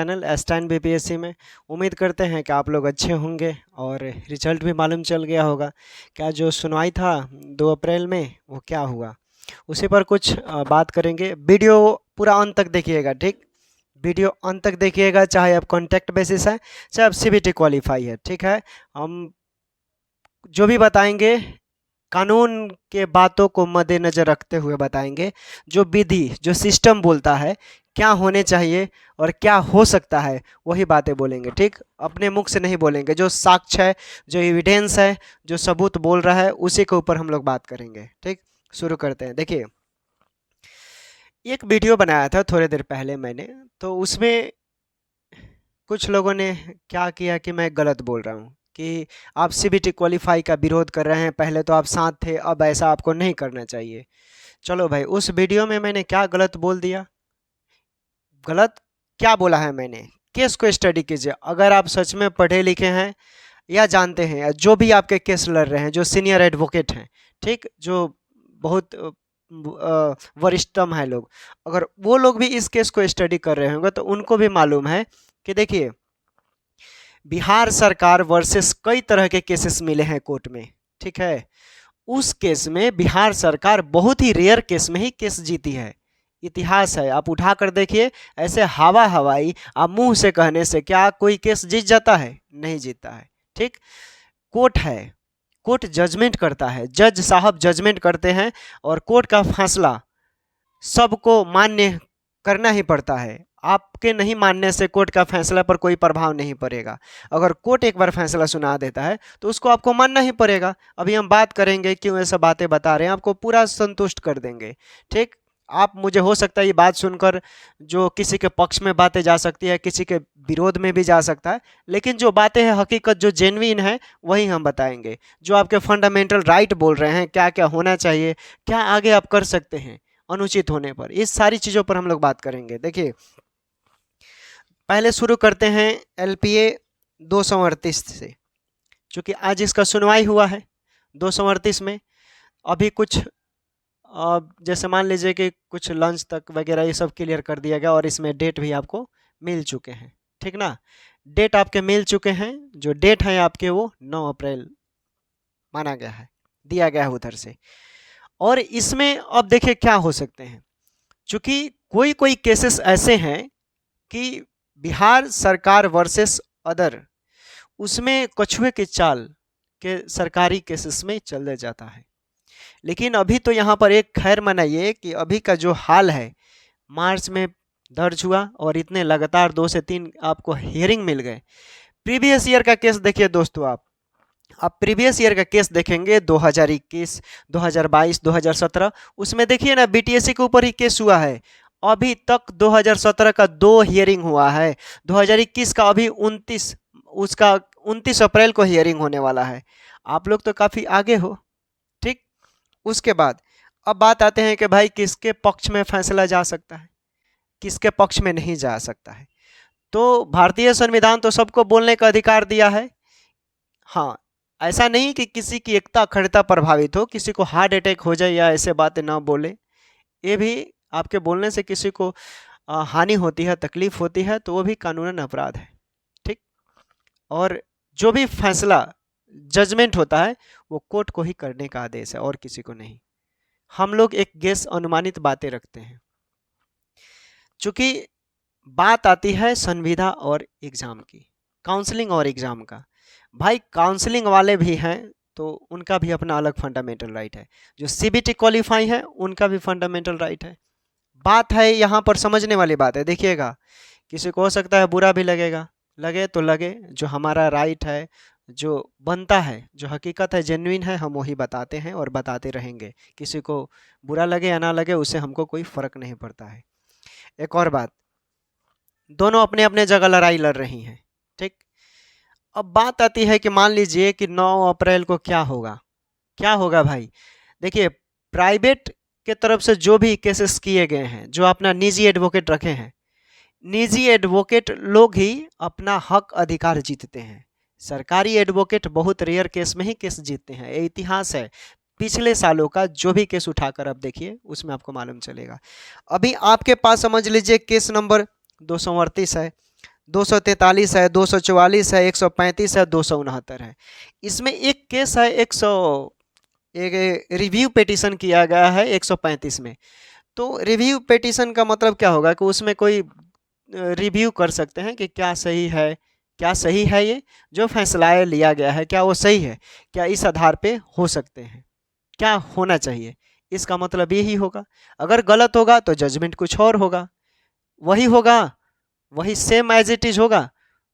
Channel station BPSC में। उम्मीद करते हैं कि आप लोग अच्छे होंगे और रिजल्ट भी मालूम चल गया होगा। क्या जो सुनवाई था 2 अप्रैल में वो क्या हुआ उसी पर कुछ बात करेंगे। वीडियो पूरा अंत तक देखिएगा, ठीक। वीडियो अंत तक देखिएगा, चाहे आप कॉन्टैक्ट बेसिस है चाहे आप सीबीटी क्वालिफाई है, ठीक है। हम जो भी बताएंगे कानून के बातों को मद्देनज़र रखते हुए बताएंगे। जो विधि जो सिस्टम बोलता है क्या होने चाहिए और क्या हो सकता है वही बातें बोलेंगे, ठीक। अपने मुख से नहीं बोलेंगे, जो साक्ष्य है, जो एविडेंस है, जो सबूत बोल रहा है उसी के ऊपर हम लोग बात करेंगे, ठीक। शुरू करते हैं। देखिए, एक वीडियो बनाया था थोड़ी देर पहले मैंने, तो उसमें कुछ लोगों ने क्या किया कि मैं गलत बोल रहा हूँ कि आप सीबीटी क्वालिफाई का विरोध कर रहे हैं, पहले तो आप साथ थे, अब ऐसा आपको नहीं करना चाहिए। चलो भाई, उस वीडियो में मैंने क्या गलत बोल दिया, गलत क्या बोला है मैंने, केस को स्टडी कीजिए। अगर आप सच में पढ़े लिखे हैं या जानते हैं, या जो भी आपके केस लड़ रहे हैं, जो सीनियर एडवोकेट हैं, ठीक, जो बहुत वरिष्ठतम है लोग, अगर वो लोग भी इस केस को स्टडी कर रहे होंगे तो उनको भी मालूम है कि देखिए, बिहार सरकार वर्सेस कई तरह के केसेस मिले हैं कोर्ट में, ठीक है। उस केस में बिहार सरकार बहुत ही रेयर केस में ही केस जीती है। इतिहास है, आप उठा कर देखिए। ऐसे हवा हवाई आप मुंह से कहने से क्या कोई केस जीत जाता है? नहीं जीतता है, ठीक। कोर्ट है, कोर्ट जजमेंट करता है, जज साहब जजमेंट करते हैं और कोर्ट का फैसला सबको मान्य करना ही पड़ता है। आपके नहीं मानने से कोर्ट का फैसला पर कोई प्रभाव नहीं पड़ेगा। अगर कोर्ट एक बार फैसला सुना देता है तो उसको आपको मानना ही पड़ेगा। अभी हम बात करेंगे क्यों ऐसा बातें बता रहे हैं, आपको पूरा संतुष्ट कर देंगे, ठीक। आप मुझे हो सकता है ये बात सुनकर जो किसी के पक्ष में बातें जा सकती है, किसी के विरोध में भी जा सकता है, लेकिन जो बातें हैं हकीकत जो जेन्युइन है वही हम बताएंगे। जो आपके फंडामेंटल राइट बोल रहे हैं, क्या क्या होना चाहिए, क्या आगे आप कर सकते हैं अनुचित होने पर, इस सारी चीज़ों पर हम लोग बात करेंगे। देखिए, पहले शुरू करते हैं एलपीए 238 से, क्योंकि आज इसका सुनवाई हुआ है 238 में। अभी कुछ जैसे मान लीजिए कि कुछ लंच तक वगैरह ये सब क्लियर कर दिया गया और इसमें डेट भी आपको मिल चुके हैं, ठीक ना। डेट आपके मिल चुके हैं, जो डेट है आपके वो 9 अप्रैल माना गया है, दिया गया है उधर से। और इसमें अब देखिए क्या हो सकते हैं, क्योंकि कोई कोई केसेस ऐसे हैं कि बिहार सरकार वर्सेस अदर, उसमें कछुए की चाल के सरकारी केसेस में चल जाता है। लेकिन अभी तो यहाँ पर एक खैर मनाइए कि अभी का जो हाल है, मार्च में दर्ज हुआ और इतने लगातार 2 से 3 आपको हियरिंग मिल गए। प्रीवियस ईयर का केस देखिए दोस्तों, आप प्रीवियस ईयर का केस देखेंगे 2021, 2022, 2017, उसमें देखिए ना बीटीएससी के ऊपर ही केस हुआ है। अभी तक 2017 का 2 हियरिंग हुआ है, 2021 का अभी 29, उसका 29 अप्रैल को हियरिंग होने वाला है। आप लोग तो काफ़ी आगे हो, ठीक। उसके बाद अब बात आते हैं कि भाई किसके पक्ष में फैसला जा सकता है, किसके पक्ष में नहीं जा सकता है। तो भारतीय संविधान तो सबको बोलने का अधिकार दिया है। हाँ, ऐसा नहीं कि किसी की एकता अखंडता प्रभावित हो, किसी को हार्ट अटैक हो जाए या ऐसे बातें ना बोले। ये भी आपके बोलने से किसी को हानि होती है, तकलीफ होती है, तो वो भी कानूनन अपराध है, ठीक। और जो भी फैसला जजमेंट होता है वो कोर्ट को ही करने का आदेश है और किसी को नहीं। हम लोग एक गेस अनुमानित बातें रखते हैं। चूंकि बात आती है संविदा और एग्जाम की, काउंसलिंग और एग्जाम का, भाई काउंसलिंग वाले भी हैं तो उनका भी अपना अलग फंडामेंटल राइट है, जो सीबीटी क्वालिफाई है उनका भी फंडामेंटल राइट है। बात है यहाँ पर समझने वाली बात है, देखिएगा, किसी को हो सकता है बुरा भी लगेगा, लगे तो लगे, जो हमारा राइट है, जो बनता है, जो हकीकत है, जेन्युइन है, हम वही बताते हैं और बताते रहेंगे। किसी को बुरा लगे या ना लगे उससे हमको कोई फ़र्क नहीं पड़ता है। एक और बात, दोनों अपने अपने जगह लड़ाई लड़ रही हैं, ठीक। अब बात आती है कि मान लीजिए कि 9 अप्रैल को क्या होगा, क्या होगा भाई। देखिए, प्राइवेट के तरफ से जो भी केसेस किए गए हैं, जो अपना निजी एडवोकेट रखे हैं, निजी एडवोकेट लोग ही अपना हक अधिकार जीतते हैं। सरकारी एडवोकेट बहुत रेयर केस में ही केस जीतते हैं, ये इतिहास है। पिछले सालों का जो भी केस उठाकर आप देखिए उसमें आपको मालूम चलेगा। अभी आपके पास समझ लीजिए केस नंबर 238 है, 243 है, 244 है, 135 है, 269 है। इसमें एक केस है एक रिव्यू पिटीशन किया गया है 135 में। तो रिव्यू पिटीशन का मतलब क्या होगा कि उसमें कोई रिव्यू कर सकते हैं कि क्या सही है, क्या सही है, ये जो फैसला लिया गया है क्या वो सही है, क्या इस आधार पे हो सकते हैं, क्या होना चाहिए। इसका मतलब यही होगा। अगर गलत होगा तो जजमेंट कुछ और होगा, वही होगा, वही सेम एज इट इज होगा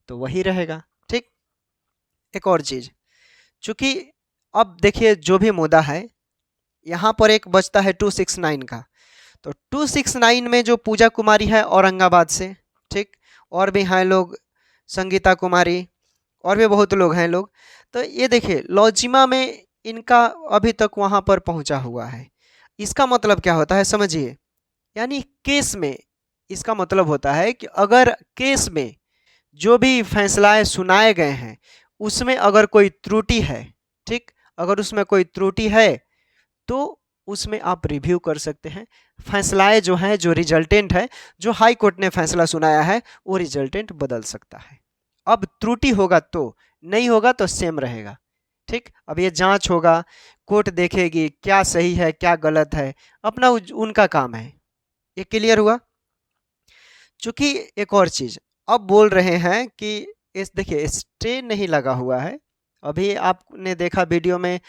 तो वही रहेगा। ठीक। एक और चीज, चूंकि अब देखिए जो भी मुद्दा है यहाँ पर एक बचता है 269 का। तो 269 में जो पूजा कुमारी है औरंगाबाद से, ठीक, और भी हैं लोग, संगीता कुमारी, और भी बहुत लोग हैं लोग। तो ये देखिए लॉजिमा में इनका अभी तक वहाँ पर पहुँचा हुआ है। इसका मतलब क्या होता है समझिए, यानी केस में इसका मतलब होता है कि अगर केस में जो भी फैसलाएं सुनाए गए हैं उसमें अगर कोई त्रुटि है, ठीक, अगर उसमें कोई त्रुटि है तो उसमें आप रिव्यू कर सकते हैं। फैसलाएं जो हैं, जो रिजल्टेंट है, जो हाई कोर्ट ने फैसला सुनाया है वो रिजल्टेंट बदल सकता है। अब त्रुटि होगा तो, नहीं होगा तो सेम रहेगा। ठीक। अब ये जांच होगा, कोर्ट देखेगी क्या सही है क्या गलत है, अपना उनका काम है। ये क्लियर हुआ। चूंकि एक और चीज अब बोल रहे हैं कि इस देखिए स्टे नहीं लगा हुआ है। अभी आपने देखा वीडियो में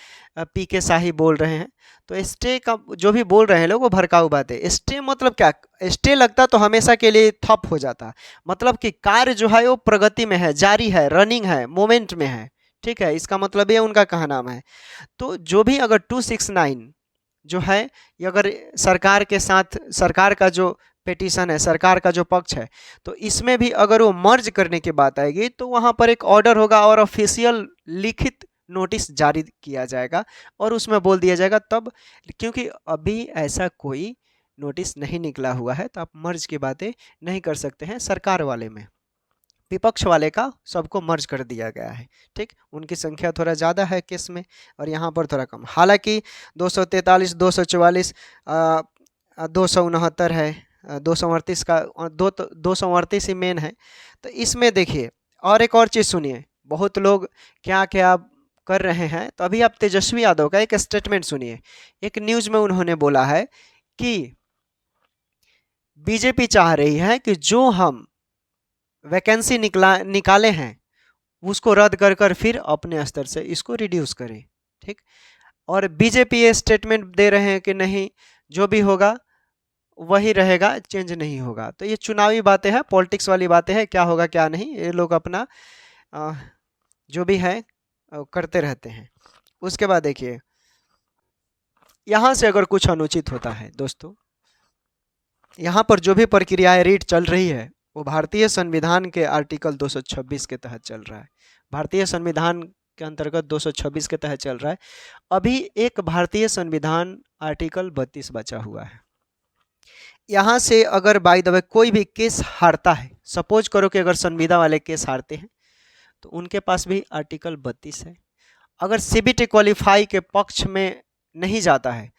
पी के शाही बोल रहे हैं, तो स्टे का जो भी बोल रहे हैं लोग वो भड़काऊ बात है। स्टे मतलब क्या, स्टे लगता तो हमेशा के लिए ठप हो जाता, मतलब कि कार्य जो है वो प्रगति में है, जारी है, रनिंग है, मोमेंट में है। ठीक है, इसका मतलब ये उनका कहना है। तो जो भी अगर 269 जो है ये अगर सरकार के साथ, सरकार का जो पिटीशन है, सरकार का जो पक्ष है, तो इसमें भी अगर वो मर्ज करने की बात आएगी तो वहाँ पर एक ऑर्डर होगा और ऑफिशियल लिखित नोटिस जारी किया जाएगा और उसमें बोल दिया जाएगा तब, क्योंकि अभी ऐसा कोई नोटिस नहीं निकला हुआ है तो आप मर्ज की बातें नहीं कर सकते हैं। सरकार वाले में, विपक्ष वाले का सबको मर्ज कर दिया गया है। ठीक, उनकी संख्या थोड़ा ज़्यादा है केस में और यहाँ पर थोड़ा कम। हालांकि 243, 244, 269 है, 238 का 238 ही मेन है। तो इसमें देखिए और एक और चीज़ सुनिए, बहुत लोग क्या क्या कर रहे हैं। तो अभी आप तेजस्वी यादव का एक स्टेटमेंट सुनिए। एक न्यूज़ में उन्होंने बोला है कि बीजेपी चाह रही है कि जो हम वैकेंसी निकाले हैं उसको रद्द कर कर फिर अपने स्तर से इसको रिड्यूस करें। ठीक, और बीजेपी ये स्टेटमेंट दे रहे हैं कि नहीं, जो भी होगा वही रहेगा, चेंज नहीं होगा। तो ये चुनावी बातें हैं, पॉलिटिक्स वाली बातें हैं, क्या होगा क्या नहीं ये लोग अपना जो भी है करते रहते हैं। उसके बाद देखिए यहाँ से अगर कुछ अनुचित होता है दोस्तों, यहाँ पर जो भी प्रक्रियाएं रीट चल रही है वो भारतीय संविधान के आर्टिकल 226 के तहत चल रहा है। भारतीय संविधान के अंतर्गत 226 के तहत चल रहा है। अभी एक भारतीय संविधान आर्टिकल 32 बचा हुआ है। यहाँ से अगर बाय द वे कोई भी केस हारता है, सपोज करो कि अगर संविदा वाले केस हारते हैं तो उनके पास भी आर्टिकल 32 है। अगर सीबीटी क्वालिफाई के पक्ष में नहीं जाता है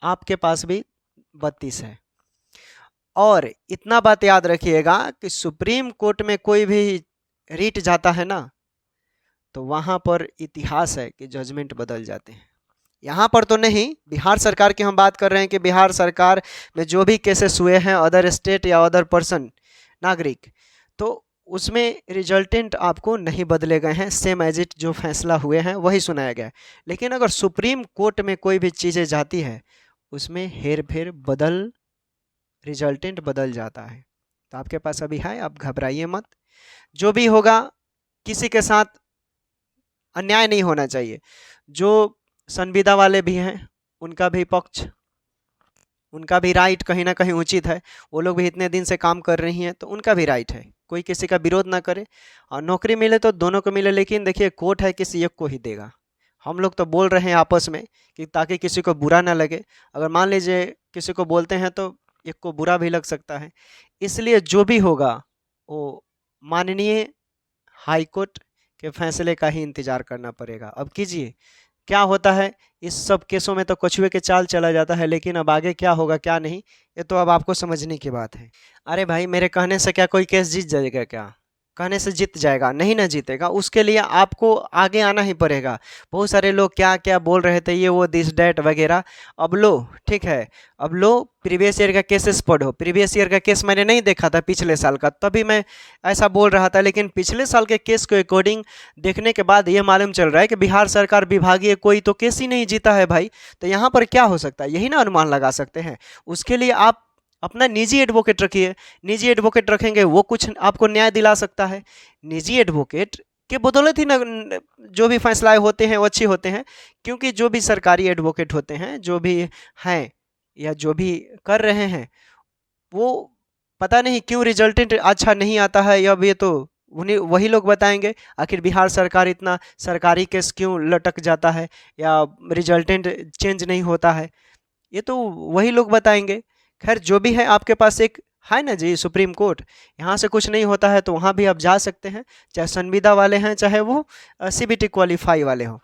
आपके पास भी 32 है। और इतना बात याद रखिएगा कि सुप्रीम कोर्ट में कोई भी रीट जाता है ना तो वहाँ पर इतिहास है कि जजमेंट बदल जाते हैं। यहाँ पर तो नहीं, बिहार सरकार की हम बात कर रहे हैं कि बिहार सरकार में जो भी केसेस हुए हैं अदर स्टेट या अदर पर्सन नागरिक, तो उसमें रिजल्टेंट आपको नहीं बदले गए हैं, सेम एज इट जो फैसला हुए हैं वही सुनाया गया है। लेकिन अगर सुप्रीम कोर्ट में कोई भी चीज़ें जाती है उसमें हेर फेर बदल, रिजल्टेंट बदल जाता है। तो आपके पास अभी है, आप घबराइए मत। जो भी होगा किसी के साथ अन्याय नहीं होना चाहिए। जो संविदा वाले भी हैं उनका भी पक्ष, उनका भी राइट कहीं ना कहीं उचित है। वो लोग भी इतने दिन से काम कर रही हैं तो उनका भी राइट है, कोई किसी का विरोध ना करे और नौकरी मिले तो दोनों को मिले। लेकिन देखिए कोर्ट है किसी एक को ही देगा। हम लोग तो बोल रहे हैं आपस में कि ताकि किसी को बुरा ना लगे। अगर मान लीजिए किसी को बोलते हैं तो एक को बुरा भी लग सकता है। इसलिए जो भी होगा वो माननीय हाई कोर्ट के फैसले का ही इंतजार करना पड़ेगा। अब कीजिए क्या होता है। इस सब केसों में तो कछुए के चाल चला जाता है, लेकिन अब आगे क्या होगा क्या नहीं ये तो अब आपको समझने की बात है। अरे भाई मेरे कहने से क्या कोई केस जीत जाएगा क्या? कहने से जीत जाएगा, नहीं ना जीतेगा। उसके लिए आपको आगे आना ही पड़ेगा। बहुत सारे लोग क्या क्या बोल रहे थे, ये वो दिस डैट वगैरह। अब लो, ठीक है, अब लो प्रीवियस ईयर का केसेस पढ़ो। प्रीवियस ईयर का केस मैंने नहीं देखा था पिछले साल का, तभी मैं ऐसा बोल रहा था। लेकिन पिछले साल के केस के अकॉर्डिंग देखने के बाद ये मालूम चल रहा है कि बिहार सरकार विभागीय कोई तो केस ही नहीं जीता है भाई। तो यहाँ पर क्या हो सकता है, यही ना अनुमान लगा सकते हैं। उसके लिए आप अपना निजी एडवोकेट रखिए। निजी एडवोकेट रखेंगे, वो कुछ आपको न्याय दिला सकता है। निजी एडवोकेट के बदौलत ही ना जो भी फैसलाएं होते हैं वो अच्छे होते हैं। क्योंकि जो भी सरकारी एडवोकेट होते हैं, जो भी हैं या जो भी कर रहे हैं, वो पता नहीं क्यों रिजल्टेंट अच्छा नहीं आता है। अब ये तो उन्हें वही लोग बताएंगे। आखिर बिहार सरकार इतना सरकारी केस क्यों लटक जाता है या रिजल्टेंट चेंज नहीं होता है, ये तो वही लोग बताएंगे। खैर जो भी है, आपके पास एक है ना जी सुप्रीम कोर्ट, यहाँ से कुछ नहीं होता है तो वहाँ भी आप जा सकते हैं। चाहे संविदा वाले हैं, चाहे वो सीबीटी क्वालिफाई वाले हों।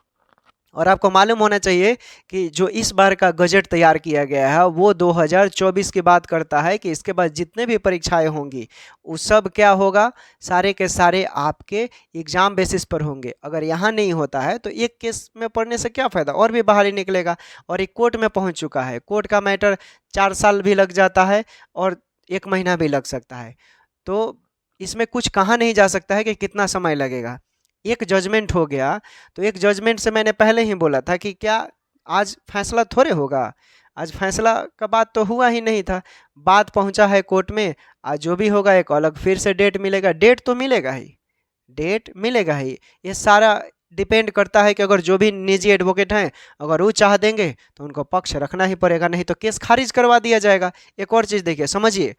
और आपको मालूम होना चाहिए कि जो इस बार का बजट तैयार किया गया है वो 2024 की बात करता है कि इसके बाद जितने भी परीक्षाएं होंगी वो सब क्या होगा, सारे के सारे आपके एग्ज़ाम बेसिस पर होंगे। अगर यहाँ नहीं होता है तो एक केस में पढ़ने से क्या फ़ायदा, और भी बाहर ही निकलेगा। और एक कोर्ट में पहुँच चुका है, कोर्ट का मैटर 4 साल भी लग जाता है और 1 महीना भी लग सकता है। तो इसमें कुछ कहा नहीं जा सकता है कि कितना समय लगेगा। एक जजमेंट हो गया तो एक जजमेंट से मैंने पहले ही बोला था कि क्या आज फैसला थोड़े होगा। आज फैसला का बात तो हुआ ही नहीं था, बात पहुंचा है कोर्ट में। आज जो भी होगा एक अलग फिर से डेट मिलेगा, डेट तो मिलेगा ही, डेट मिलेगा ही। ये सारा डिपेंड करता है कि अगर जो भी निजी एडवोकेट हैं, अगर वो चाह देंगे तो उनको पक्ष रखना ही पड़ेगा, नहीं तो केस खारिज करवा दिया जाएगा। एक और चीज़ देखिए, समझिए,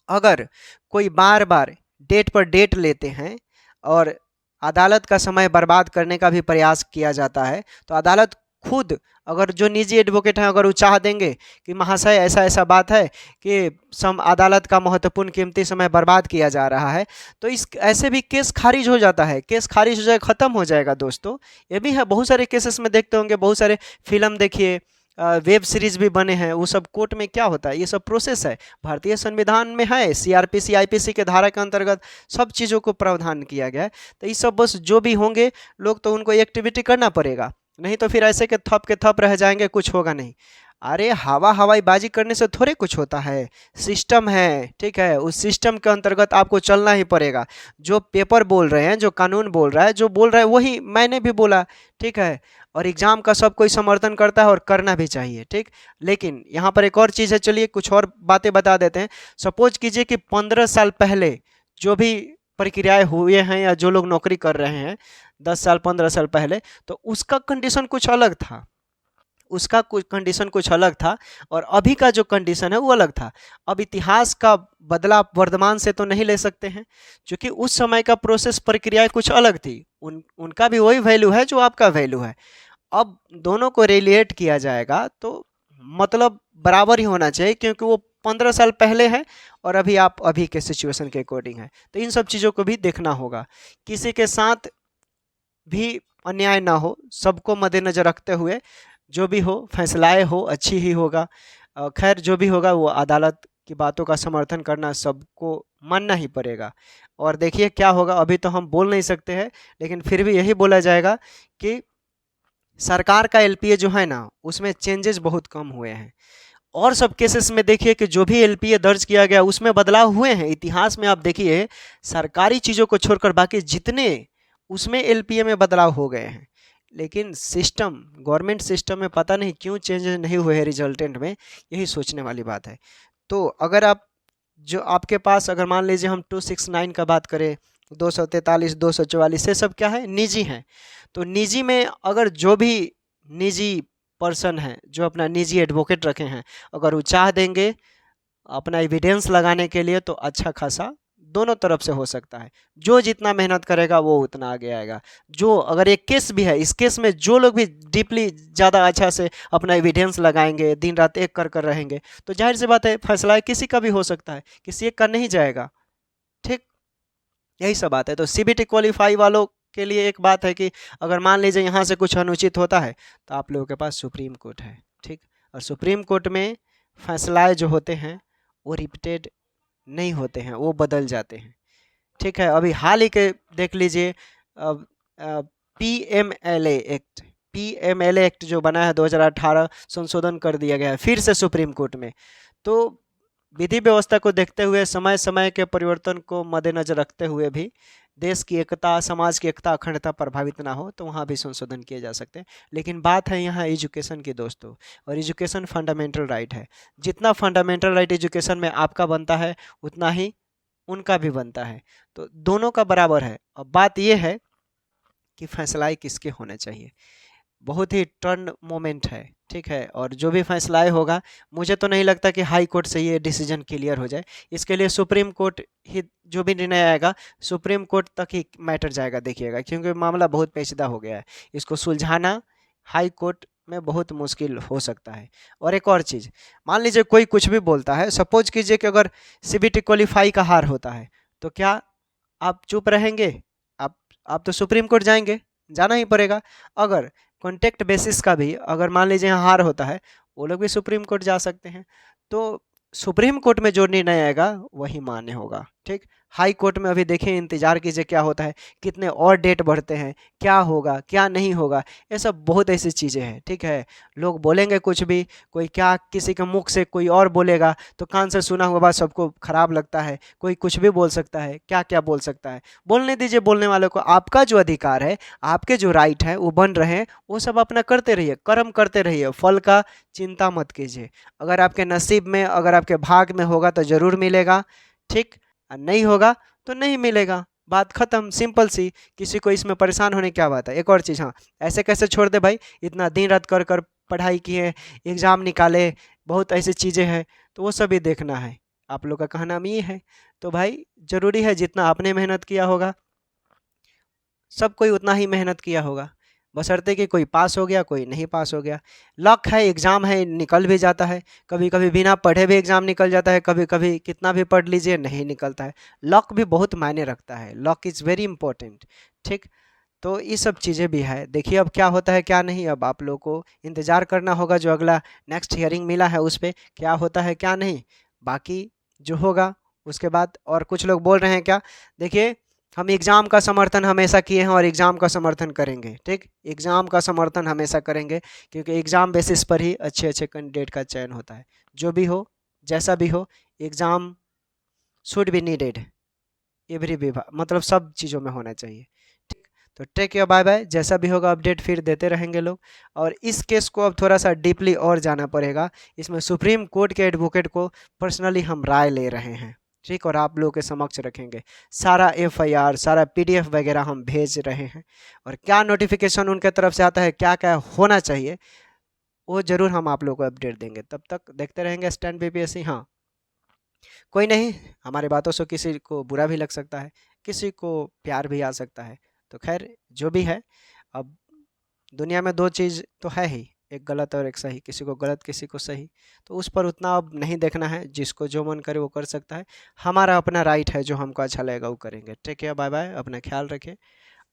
अगर कोई बार बार डेट पर डेट लेते हैं और अदालत का समय बर्बाद करने का भी प्रयास किया जाता है, तो अदालत खुद, अगर जो निजी एडवोकेट हैं अगर वो चाह देंगे कि महाशय ऐसा ऐसा बात है कि अदालत का महत्वपूर्ण कीमती समय बर्बाद किया जा रहा है, तो इस ऐसे भी केस खारिज हो जाता है। केस खारिज हो जाए, ख़त्म हो जाएगा दोस्तों। ये भी है, बहुत सारे केसेस में देखते होंगे, बहुत सारे फिल्म देखिए, वेब सीरीज भी बने हैं, वो सब कोर्ट में क्या होता है, ये सब प्रोसेस है। भारतीय संविधान में है, सीआरपीसी आईपीसी के धारा के अंतर्गत सब चीज़ों को प्रावधान किया गया है। तो ये सब बस जो भी होंगे लोग, तो उनको एक्टिविटी करना पड़ेगा, नहीं तो फिर ऐसे के थप रह जाएंगे, कुछ होगा नहीं। अरे हवाईबाजी करने से थोड़े कुछ होता है, सिस्टम है, ठीक है, उस सिस्टम के अंतर्गत आपको चलना ही पड़ेगा। जो पेपर बोल रहे हैं, जो कानून बोल रहा है, जो बोल रहा है वही मैंने भी बोला, ठीक है। और एग्ज़ाम का सब कोई समर्थन करता है और करना भी चाहिए, ठीक। लेकिन यहाँ पर एक और चीज़ है, चलिए कुछ और बातें बता देते हैं। सपोज कीजिए कि 15 साल पहले जो भी प्रक्रियाएं हुए हैं या जो लोग नौकरी कर रहे हैं 10 साल 15 साल पहले, तो उसका कंडीशन कुछ अलग था, उसका कुछ कंडीशन कुछ अलग था और अभी का जो कंडीशन है वो अलग था। अब इतिहास का बदला वर्तमान से तो नहीं ले सकते हैं, क्योंकि उस समय का प्रोसेस प्रक्रियाएं कुछ अलग थी। उनका भी वही वैल्यू है जो आपका वैल्यू है। अब दोनों को रिलेट किया जाएगा तो मतलब बराबर ही होना चाहिए, क्योंकि वो 15 साल पहले है और अभी आप अभी के सिचुएशन के अकॉर्डिंग है। तो इन सब चीज़ों को भी देखना होगा, किसी के साथ भी अन्याय ना हो, सबको मद्देनजर रखते हुए जो भी हो फैसलाएं हो अच्छी ही होगा। खैर जो भी होगा वो अदालत की बातों का समर्थन करना सबको मानना ही पड़ेगा। और देखिए क्या होगा, अभी तो हम बोल नहीं सकते हैं, लेकिन फिर भी यही बोला जाएगा कि सरकार का एलपीए जो है ना उसमें चेंजेस बहुत कम हुए हैं। और सब केसेस में देखिए कि जो भी एलपीए दर्ज किया गया उसमें बदलाव हुए हैं। इतिहास में आप देखिए सरकारी चीज़ों को छोड़कर बाकी जितने उसमें एलपीए में बदलाव हो गए हैं। लेकिन सिस्टम, गवर्नमेंट सिस्टम में पता नहीं क्यों चेंजेस नहीं हुए हैं रिजल्टेंट में, यही सोचने वाली बात है। तो अगर आप जो आपके पास, अगर मान लीजिए हम 269 का बात करें, 243 244, ये सब क्या है, निजी हैं। तो निजी में अगर जो भी निजी पर्सन है जो अपना निजी एडवोकेट रखे हैं, अगर वो चाह देंगे अपना एविडेंस लगाने के लिए, तो अच्छा खासा दोनों तरफ से हो सकता है। जो जितना मेहनत करेगा वो उतना आगे आएगा। जो अगर एक केस भी है, इस केस में जो लोग भी डीपली ज़्यादा अच्छा से अपना एविडेंस लगाएंगे, दिन रात एक कर रहेंगे, तो जाहिर सी बात है फैसला किसी का भी हो सकता है, किसी एक का नहीं जाएगा, ठीक। यही सब बात है। तो सीबीटी क्वालिफाई वालों के लिए एक बात है कि अगर मान लीजिए यहाँ से कुछ अनुचित होता है तो आप लोगों के पास सुप्रीम कोर्ट है, ठीक। और सुप्रीम कोर्ट में फैसलाएं जो होते हैं वो रिपीटेड नहीं होते हैं, वो बदल जाते हैं, ठीक है, अभी हाल ही के देख लीजिए, पीएमएलए एक्ट, पीएमएलए एक्ट जो बना है 2018, संशोधन कर दिया गया है फिर से सुप्रीम कोर्ट में। तो विधि व्यवस्था को देखते हुए, समय समय के परिवर्तन को मद्देनजर रखते हुए भी देश की एकता, समाज की एकता, अखंडता प्रभावित ना हो, तो वहाँ भी संशोधन किए जा सकते हैं। लेकिन बात है यहाँ एजुकेशन की दोस्तों, और एजुकेशन फंडामेंटल राइट है। जितना फंडामेंटल राइट एजुकेशन में आपका बनता है, उतना ही उनका भी बनता है। तो दोनों का बराबर है। अब बात यह है कि फैसलाएँ किसके होने चाहिए। बहुत ही टर्न मोमेंट है, ठीक है, और जो भी फैसला होगा, मुझे तो नहीं लगता कि हाई कोर्ट से ये डिसीजन क्लियर हो जाए। इसके लिए सुप्रीम कोर्ट ही जो भी निर्णय आएगा, सुप्रीम कोर्ट तक ही मैटर जाएगा, देखिएगा, क्योंकि मामला बहुत पेचीदा हो गया है। इसको सुलझाना हाई कोर्ट में बहुत मुश्किल हो सकता है। और एक और चीज़, मान लीजिए कोई कुछ भी बोलता है, सपोज कीजिए कि अगर सीबीटी क्वालिफाई का हार होता है, तो क्या आप चुप रहेंगे? आप आप तो सुप्रीम कोर्ट जाएंगे, जाना ही पड़ेगा। अगर कॉन्टेक्ट बेसिस का भी अगर मान लीजिए यहाँ हार होता है, वो लोग भी सुप्रीम कोर्ट जा सकते हैं। तो सुप्रीम कोर्ट में जो निर्णय आएगा वही मान्य होगा, ठीक। हाई कोर्ट में अभी देखिए, इंतजार कीजिए क्या होता है, कितने और डेट बढ़ते हैं, क्या होगा क्या नहीं होगा, ये सब बहुत ऐसी चीज़ें हैं, ठीक है। लोग बोलेंगे कुछ भी, कोई क्या, किसी के मुख से कोई और बोलेगा तो कान से सुना हुआ बात सबको खराब लगता है। कोई कुछ भी बोल सकता है, क्या क्या बोल सकता है। बोलने दीजिए बोलने वालों को, आपका जो अधिकार है, आपके जो राइट है वो बन रहे हैं, वो सब अपना करते रहिए, कर्म करते रहिए, फल का चिंता मत कीजिए। अगर आपके नसीब में, अगर आपके भाग में होगा तो ज़रूर मिलेगा, ठीक, और नहीं होगा तो नहीं मिलेगा। बात खत्म, सिंपल सी। किसी को इसमें परेशान होने की क्या बात है। एक और चीज़, हाँ, ऐसे कैसे छोड़ दे भाई, इतना दिन रात कर कर पढ़ाई किए, एग्ज़ाम निकाले, बहुत ऐसी चीज़ें हैं, तो वो सभी देखना है। आप लोग का कहना में ये है, तो भाई ज़रूरी है जितना आपने मेहनत किया होगा, सब कोई उतना ही मेहनत किया होगा, बशर्ते कि कोई पास हो गया, कोई नहीं पास हो गया। लक है, एग्ज़ाम है, निकल भी जाता है, कभी कभी बिना पढ़े भी एग्ज़ाम निकल जाता है, कभी कभी कितना भी पढ़ लीजिए नहीं निकलता है। लक भी बहुत मायने रखता है, लक इज़ वेरी इंपॉर्टेंट, ठीक। तो ये सब चीज़ें भी है। देखिए अब क्या होता है क्या नहीं, अब आप लोग को इंतज़ार करना होगा, जो अगला नेक्स्ट हियरिंग मिला है उस पर क्या होता है क्या नहीं। बाकी जो होगा उसके बाद, और कुछ लोग बोल रहे हैं क्या, देखिए, हम एग्ज़ाम का समर्थन हमेशा किए हैं और एग्ज़ाम का समर्थन करेंगे, ठीक। एग्ज़ाम का समर्थन हमेशा करेंगे, क्योंकि एग्ज़ाम बेसिस पर ही अच्छे अच्छे कैंडिडेट का चयन होता है। जो भी हो, जैसा भी हो, exam should be needed every विभाग, मतलब सब चीज़ों में होना चाहिए, ठीक। तो टेक केयर, बाय बाय। जैसा भी होगा अपडेट फिर देते रहेंगे लोग। और इस केस को अब थोड़ा सा डीपली और जाना पड़ेगा। इसमें सुप्रीम कोर्ट के एडवोकेट को पर्सनली हम राय ले रहे हैं, ठीक, और आप लोगों के समक्ष रखेंगे। सारा एफआईआर, सारा पीडीएफ वगैरह हम भेज रहे हैं, और क्या नोटिफिकेशन उनके तरफ से आता है, क्या क्या होना चाहिए, वो ज़रूर हम आप लोगों को अपडेट देंगे। तब तक देखते रहेंगे स्टैंड बीपीएससी। हाँ, कोई नहीं, हमारे बातों से किसी को बुरा भी लग सकता है, किसी को प्यार भी आ सकता है। तो खैर जो भी है, अब दुनिया में दो चीज़ तो है ही, एक गलत और एक सही, किसी को गलत किसी को सही, तो उस पर उतना अब नहीं देखना है। जिसको जो मन करे वो कर सकता है, हमारा अपना राइट है, जो हमको अच्छा लगेगा वो करेंगे। टेक केयर, बाय बाय, अपना ख्याल रखें।